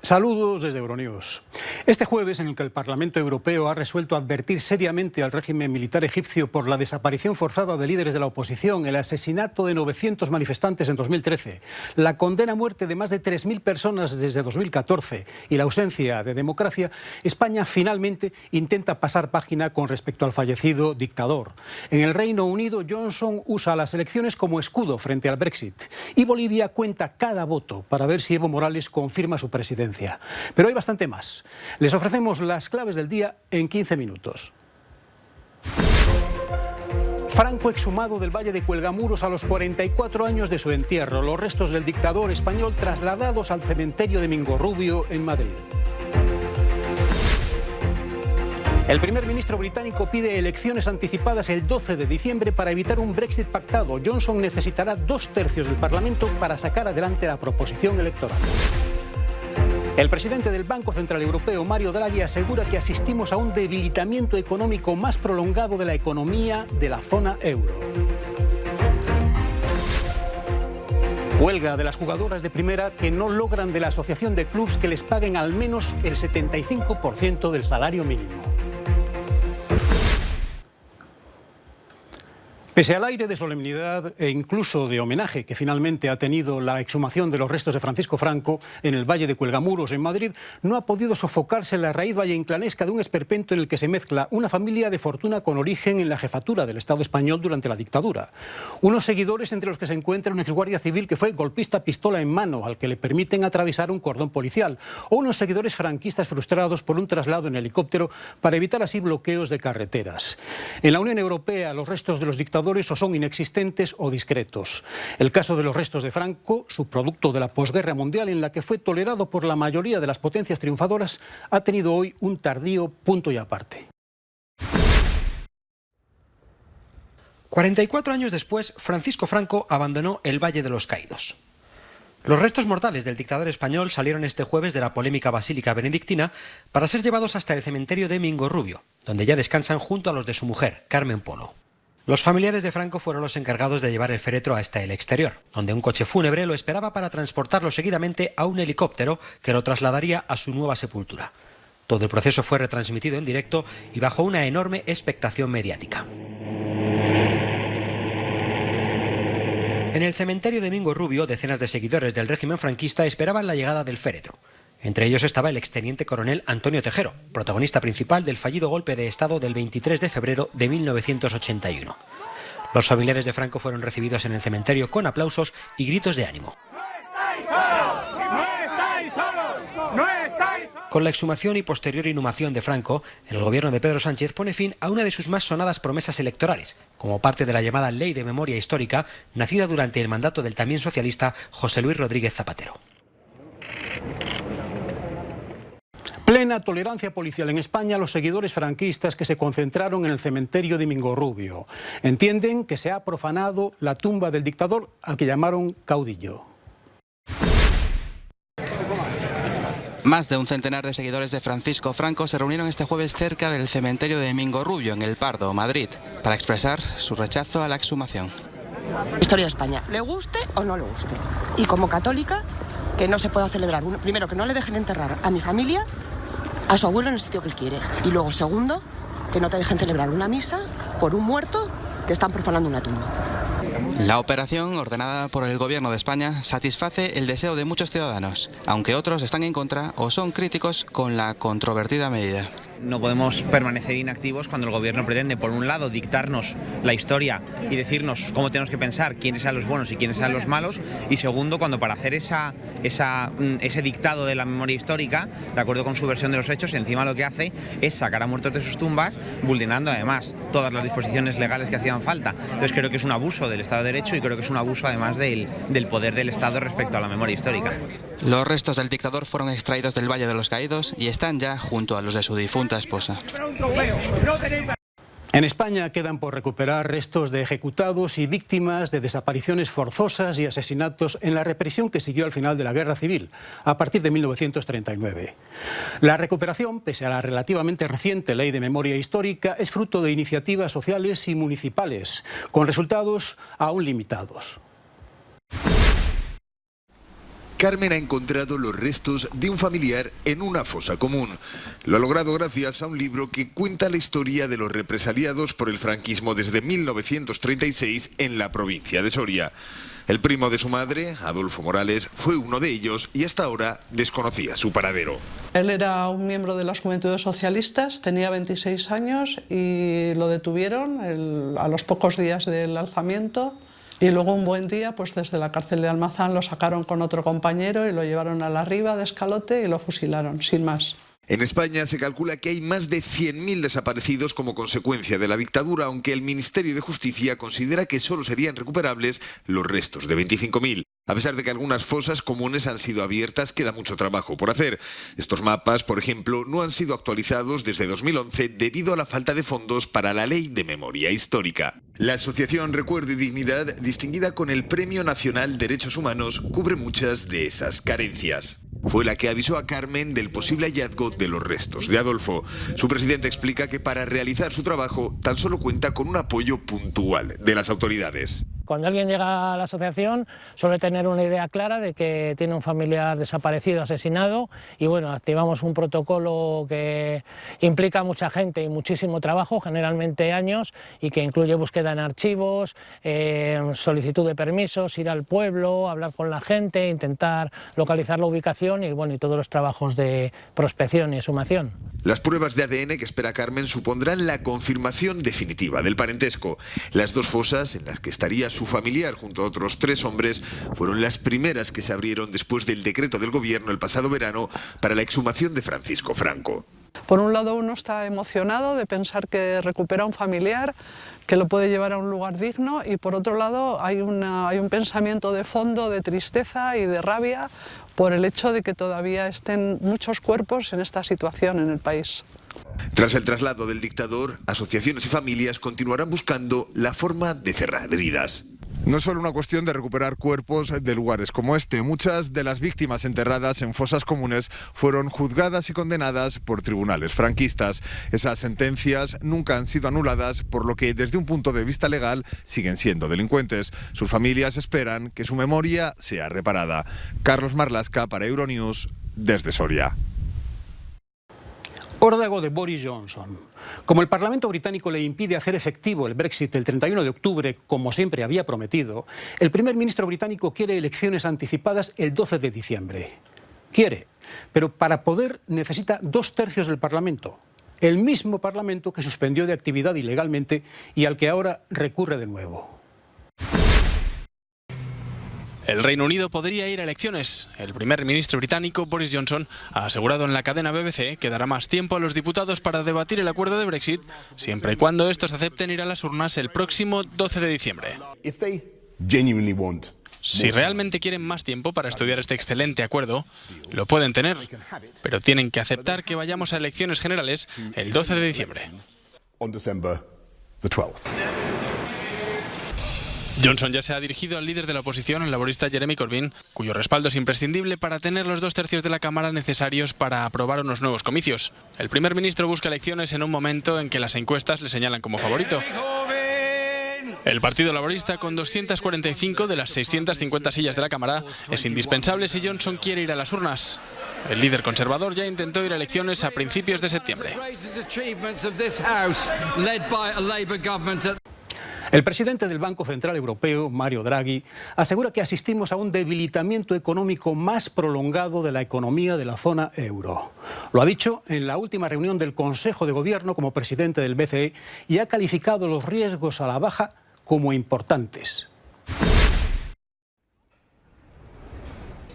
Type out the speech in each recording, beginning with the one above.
Saludos desde Euronews. Este jueves, en el que el Parlamento Europeo ha resuelto advertir seriamente al régimen militar egipcio por la desaparición forzada de líderes de la oposición, el asesinato de 900 manifestantes en 2013, la condena a muerte de más de 3.000 personas desde 2014 y la ausencia de democracia, España finalmente intenta pasar página con respecto al fallecido dictador. En el Reino Unido, Johnson usa las elecciones como escudo frente al Brexit y Bolivia cuenta cada voto para ver si Evo Morales confirma su presidencia. Pero hay bastante más. Les ofrecemos las claves del día en 15 minutos. Franco exhumado del Valle de Cuelgamuros a los 44 años de su entierro. Los restos del dictador español trasladados al cementerio de Mingorrubio en Madrid. El primer ministro británico pide elecciones anticipadas el 12 de diciembre para evitar un Brexit pactado. Johnson necesitará 2/3 del Parlamento para sacar adelante la proposición electoral. El presidente del Banco Central Europeo, Mario Draghi, asegura que asistimos a un debilitamiento económico más prolongado de la economía de la zona euro. Huelga de las jugadoras de primera que no logran de la asociación de clubes que les paguen al menos el 75% del salario mínimo. Pese al aire de solemnidad e incluso de homenaje que finalmente ha tenido la exhumación de los restos de Francisco Franco en el Valle de Cuelgamuros, en Madrid, no ha podido sofocarse la raíz valleinclanesca de un esperpento en el que se mezcla una familia de fortuna con origen en la jefatura del Estado español durante la dictadura. Unos seguidores entre los que se encuentra un exguardia civil que fue golpista pistola en mano al que le permiten atravesar un cordón policial, o unos seguidores franquistas frustrados por un traslado en helicóptero para evitar así bloqueos de carreteras. En la Unión Europea, los restos de los dictadores o son inexistentes o discretos. El caso de los restos de Franco, subproducto de la posguerra mundial en la que fue tolerado por la mayoría de las potencias triunfadoras, ha tenido hoy un tardío punto y aparte. 44 años después, Francisco Franco abandonó el Valle de los Caídos. Los restos mortales del dictador español salieron este jueves de la polémica Basílica Benedictina para ser llevados hasta el cementerio de Mingorrubio, donde ya descansan junto a los de su mujer, Carmen Polo. Los familiares de Franco fueron los encargados de llevar el féretro hasta el exterior, donde un coche fúnebre lo esperaba para transportarlo seguidamente a un helicóptero que lo trasladaría a su nueva sepultura. Todo el proceso fue retransmitido en directo y bajo una enorme expectación mediática. En el cementerio de Mingorrubio, decenas de seguidores del régimen franquista esperaban la llegada del féretro. Entre ellos estaba el exteniente coronel Antonio Tejero, protagonista principal del fallido golpe de Estado del 23 de febrero de 1981. Los familiares de Franco fueron recibidos en el cementerio con aplausos y gritos de ánimo. Con la exhumación y posterior inhumación de Franco, el gobierno de Pedro Sánchez pone fin a una de sus más sonadas promesas electorales, como parte de la llamada Ley de Memoria Histórica, nacida durante el mandato del también socialista José Luis Rodríguez Zapatero. Plena tolerancia policial en España a los seguidores franquistas que se concentraron en el cementerio de Mingorrubio. Entienden que se ha profanado la tumba del dictador al que llamaron caudillo. Más de un centenar de seguidores de Francisco Franco se reunieron este jueves cerca del cementerio de Mingorrubio, en El Pardo, Madrid, para expresar su rechazo a la exhumación. Historia de España, le guste o no le guste. Y como católica, que no se pueda celebrar. Primero, que no le dejen enterrar a mi familia, a su abuelo en el sitio que él quiere. Y luego, segundo, que no te dejen celebrar una misa por un muerto que están profanando una tumba. La operación, ordenada por el Gobierno de España, satisface el deseo de muchos ciudadanos, aunque otros están en contra o son críticos con la controvertida medida. No podemos permanecer inactivos cuando el Gobierno pretende, por un lado, dictarnos la historia y decirnos cómo tenemos que pensar, quiénes sean los buenos y quiénes sean los malos, y segundo, cuando para hacer ese dictado de la memoria histórica, de acuerdo con su versión de los hechos, encima lo que hace es sacar a muertos de sus tumbas, vulnerando además todas las disposiciones legales que hacían falta. Entonces creo que es un abuso del Estado de Derecho y creo que es un abuso además del poder del Estado respecto a la memoria histórica. Los restos del dictador fueron extraídos del Valle de los Caídos y están ya junto a los de su difunta esposa. En España quedan por recuperar restos de ejecutados y víctimas de desapariciones forzosas y asesinatos en la represión que siguió al final de la Guerra Civil, a partir de 1939. La recuperación, pese a la relativamente reciente Ley de Memoria Histórica, es fruto de iniciativas sociales y municipales, con resultados aún limitados. Carmen ha encontrado los restos de un familiar en una fosa común. Lo ha logrado gracias a un libro que cuenta la historia de los represaliados por el franquismo desde 1936 en la provincia de Soria. El primo de su madre, Adolfo Morales, fue uno de ellos y hasta ahora desconocía su paradero. Él era un miembro de las Juventudes Socialistas, tenía 26 años y lo detuvieron a los pocos días del alzamiento. Y luego un buen día, pues desde la cárcel de Almazán lo sacaron con otro compañero y lo llevaron a la Riba de Escalote y lo fusilaron, sin más. En España se calcula que hay más de 100.000 desaparecidos como consecuencia de la dictadura, aunque el Ministerio de Justicia considera que solo serían recuperables los restos de 25.000. A pesar de que algunas fosas comunes han sido abiertas, queda mucho trabajo por hacer. Estos mapas, por ejemplo, no han sido actualizados desde 2011 debido a la falta de fondos para la Ley de Memoria Histórica. La Asociación Recuerdo y Dignidad, distinguida con el Premio Nacional Derechos Humanos, cubre muchas de esas carencias. Fue la que avisó a Carmen del posible hallazgo de los restos de Adolfo. Su presidente explica que para realizar su trabajo tan solo cuenta con un apoyo puntual de las autoridades. Cuando alguien llega a la asociación suele tener una idea clara de que tiene un familiar desaparecido, asesinado, y bueno, activamos un protocolo que implica a mucha gente y muchísimo trabajo, generalmente años, y que incluye búsqueda en archivos, solicitud de permisos, ir al pueblo, hablar con la gente, intentar localizar la ubicación y bueno, y todos los trabajos de prospección y exhumación. Las pruebas de ADN que espera Carmen supondrán la confirmación definitiva del parentesco. Las dos fosas en las que estaría su familiar junto a otros 3 hombres fueron las primeras que se abrieron después del decreto del gobierno el pasado verano para la exhumación de Francisco Franco. Por un lado uno está emocionado de pensar que recupera un familiar, que lo puede llevar a un lugar digno, y por otro lado hay un pensamiento de fondo de tristeza y de rabia por el hecho de que todavía estén muchos cuerpos en esta situación en el país. Tras el traslado del dictador, asociaciones y familias continuarán buscando la forma de cerrar heridas. No es solo una cuestión de recuperar cuerpos de lugares como este. Muchas de las víctimas enterradas en fosas comunes fueron juzgadas y condenadas por tribunales franquistas. Esas sentencias nunca han sido anuladas, por lo que desde un punto de vista legal siguen siendo delincuentes. Sus familias esperan que su memoria sea reparada. Carlos Marlasca para Euronews desde Soria. Órdago de Boris Johnson. Como el Parlamento británico le impide hacer efectivo el Brexit el 31 de octubre, como siempre había prometido, el primer ministro británico quiere elecciones anticipadas el 12 de diciembre. Quiere, pero para poder necesita 2/3 del Parlamento. El mismo Parlamento que suspendió de actividad ilegalmente y al que ahora recurre de nuevo. El Reino Unido podría ir a elecciones. El primer ministro británico, Boris Johnson, ha asegurado en la cadena BBC que dará más tiempo a los diputados para debatir el acuerdo de Brexit, siempre y cuando estos acepten ir a las urnas el próximo 12 de diciembre. Si realmente quieren más tiempo para estudiar este excelente acuerdo, lo pueden tener, pero tienen que aceptar que vayamos a elecciones generales el 12 de diciembre. Johnson ya se ha dirigido al líder de la oposición, el laborista Jeremy Corbyn, cuyo respaldo es imprescindible para tener los 2/3 de la Cámara necesarios para aprobar unos nuevos comicios. El primer ministro busca elecciones en un momento en que las encuestas le señalan como favorito. El Partido Laborista, con 245 de las 650 sillas de la Cámara, es indispensable si Johnson quiere ir a las urnas. El líder conservador ya intentó ir a elecciones a principios de septiembre. El presidente del Banco Central Europeo, Mario Draghi, asegura que asistimos a un debilitamiento económico más prolongado de la economía de la zona euro. Lo ha dicho en la última reunión del Consejo de Gobierno como presidente del BCE y ha calificado los riesgos a la baja como importantes.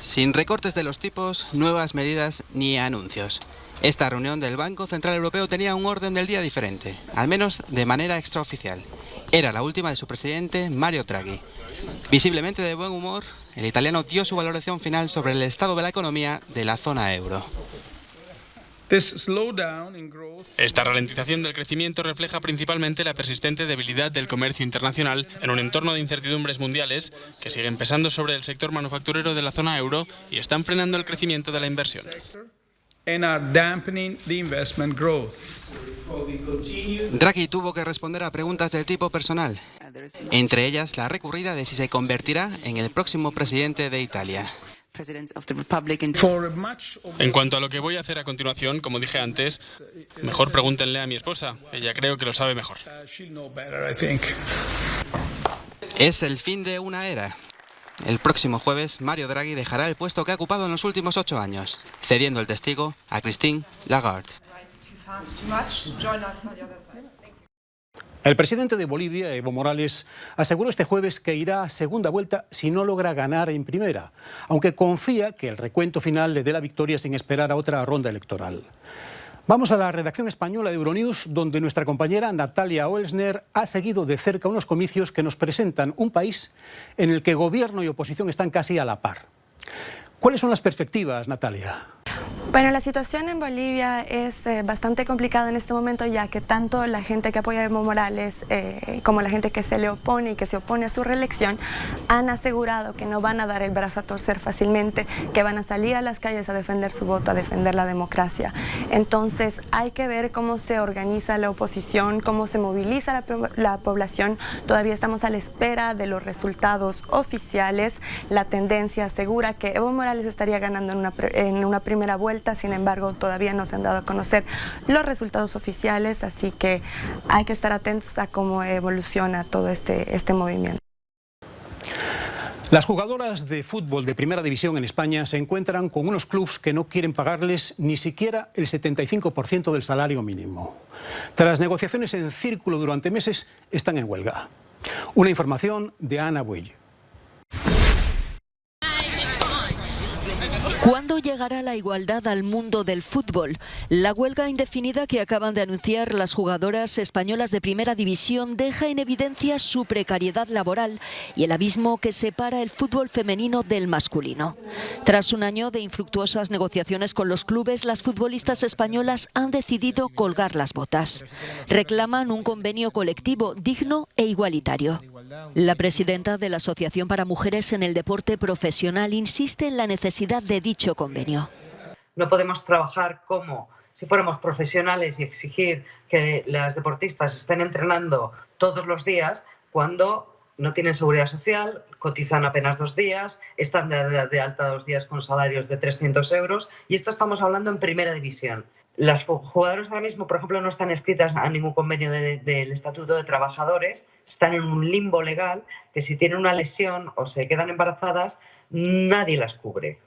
Sin recortes de los tipos, nuevas medidas ni anuncios. Esta reunión del Banco Central Europeo tenía un orden del día diferente, al menos de manera extraoficial. Era la última de su presidente, Mario Draghi. Visiblemente de buen humor, el italiano dio su valoración final sobre el estado de la economía de la zona euro. Esta ralentización del crecimiento refleja principalmente la persistente debilidad del comercio internacional en un entorno de incertidumbres mundiales que siguen pesando sobre el sector manufacturero de la zona euro y están frenando el crecimiento de la inversión. Draghi tuvo que responder a preguntas del tipo personal, entre ellas la recurrida de si se convertirá en el próximo presidente de Italia. En cuanto a lo que voy a hacer a continuación, como dije antes, mejor pregúntenle a mi esposa. Ella creo que lo sabe mejor. Es el fin de una era. El próximo jueves, Mario Draghi dejará el puesto que ha ocupado en los últimos 8 años, cediendo el testigo a Christine Lagarde. El presidente de Bolivia, Evo Morales, aseguró este jueves que irá a segunda vuelta si no logra ganar en primera, aunque confía que el recuento final le dé la victoria sin esperar a otra ronda electoral. Vamos a la redacción española de Euronews, donde nuestra compañera Natalia Oelsner ha seguido de cerca unos comicios que nos presentan un país en el que gobierno y oposición están casi a la par. ¿Cuáles son las perspectivas, Natalia? Bueno, la situación en Bolivia es bastante complicada en este momento, ya que tanto la gente que apoya a Evo Morales como la gente que se le opone y que se opone a su reelección han asegurado que no van a dar el brazo a torcer fácilmente, que van a salir a las calles a defender su voto, a defender la democracia. Entonces hay que ver cómo se organiza la oposición, cómo se moviliza la población. Todavía estamos a la espera de los resultados oficiales. La tendencia asegura que Evo Morales estaría ganando en una primera vuelta. Sin embargo, todavía no se han dado a conocer los resultados oficiales, así que hay que estar atentos a cómo evoluciona todo este movimiento. Las jugadoras de fútbol de primera división en España se encuentran con unos clubes que no quieren pagarles ni siquiera el 75% del salario mínimo. Tras negociaciones en círculo durante meses, están en huelga. Una información de Ana Buell. ¿Cuándo llegará la igualdad al mundo del fútbol? La huelga indefinida que acaban de anunciar las jugadoras españolas de primera división deja en evidencia su precariedad laboral y el abismo que separa el fútbol femenino del masculino. Tras un año de infructuosas negociaciones con los clubes, las futbolistas españolas han decidido colgar las botas. Reclaman un convenio colectivo digno e igualitario. La presidenta de la Asociación para Mujeres en el Deporte Profesional insiste en la necesidad de dicho convenio. No podemos trabajar como si fuéramos profesionales y exigir que las deportistas estén entrenando todos los días cuando no tienen seguridad social, cotizan apenas 2 días, están de alta 2 días con salarios de 300 euros y esto estamos hablando en primera división. Las jugadoras ahora mismo, por ejemplo, no están inscritas a ningún convenio del Estatuto de Trabajadores, están en un limbo legal que si tienen una lesión o se quedan embarazadas, nadie las cubre.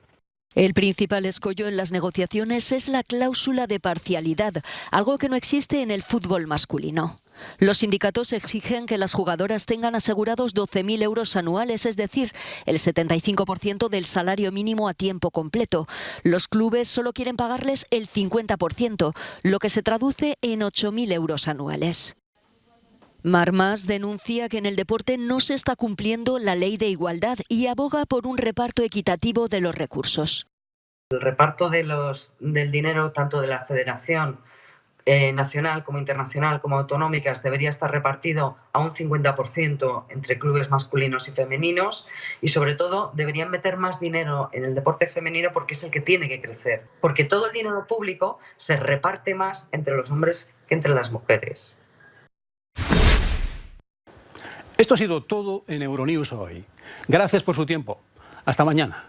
El principal escollo en las negociaciones es la cláusula de parcialidad, algo que no existe en el fútbol masculino. Los sindicatos exigen que las jugadoras tengan asegurados 12.000 euros anuales, es decir, el 75% del salario mínimo a tiempo completo. Los clubes solo quieren pagarles el 50%, lo que se traduce en 8.000 euros anuales. Marmas denuncia que en el deporte no se está cumpliendo la ley de igualdad y aboga por un reparto equitativo de los recursos. El reparto del dinero, tanto de la federación nacional como internacional como autonómicas, debería estar repartido a un 50% entre clubes masculinos y femeninos y sobre todo deberían meter más dinero en el deporte femenino porque es el que tiene que crecer, porque todo el dinero público se reparte más entre los hombres que entre las mujeres. Esto ha sido todo en Euronews hoy. Gracias por su tiempo. Hasta mañana.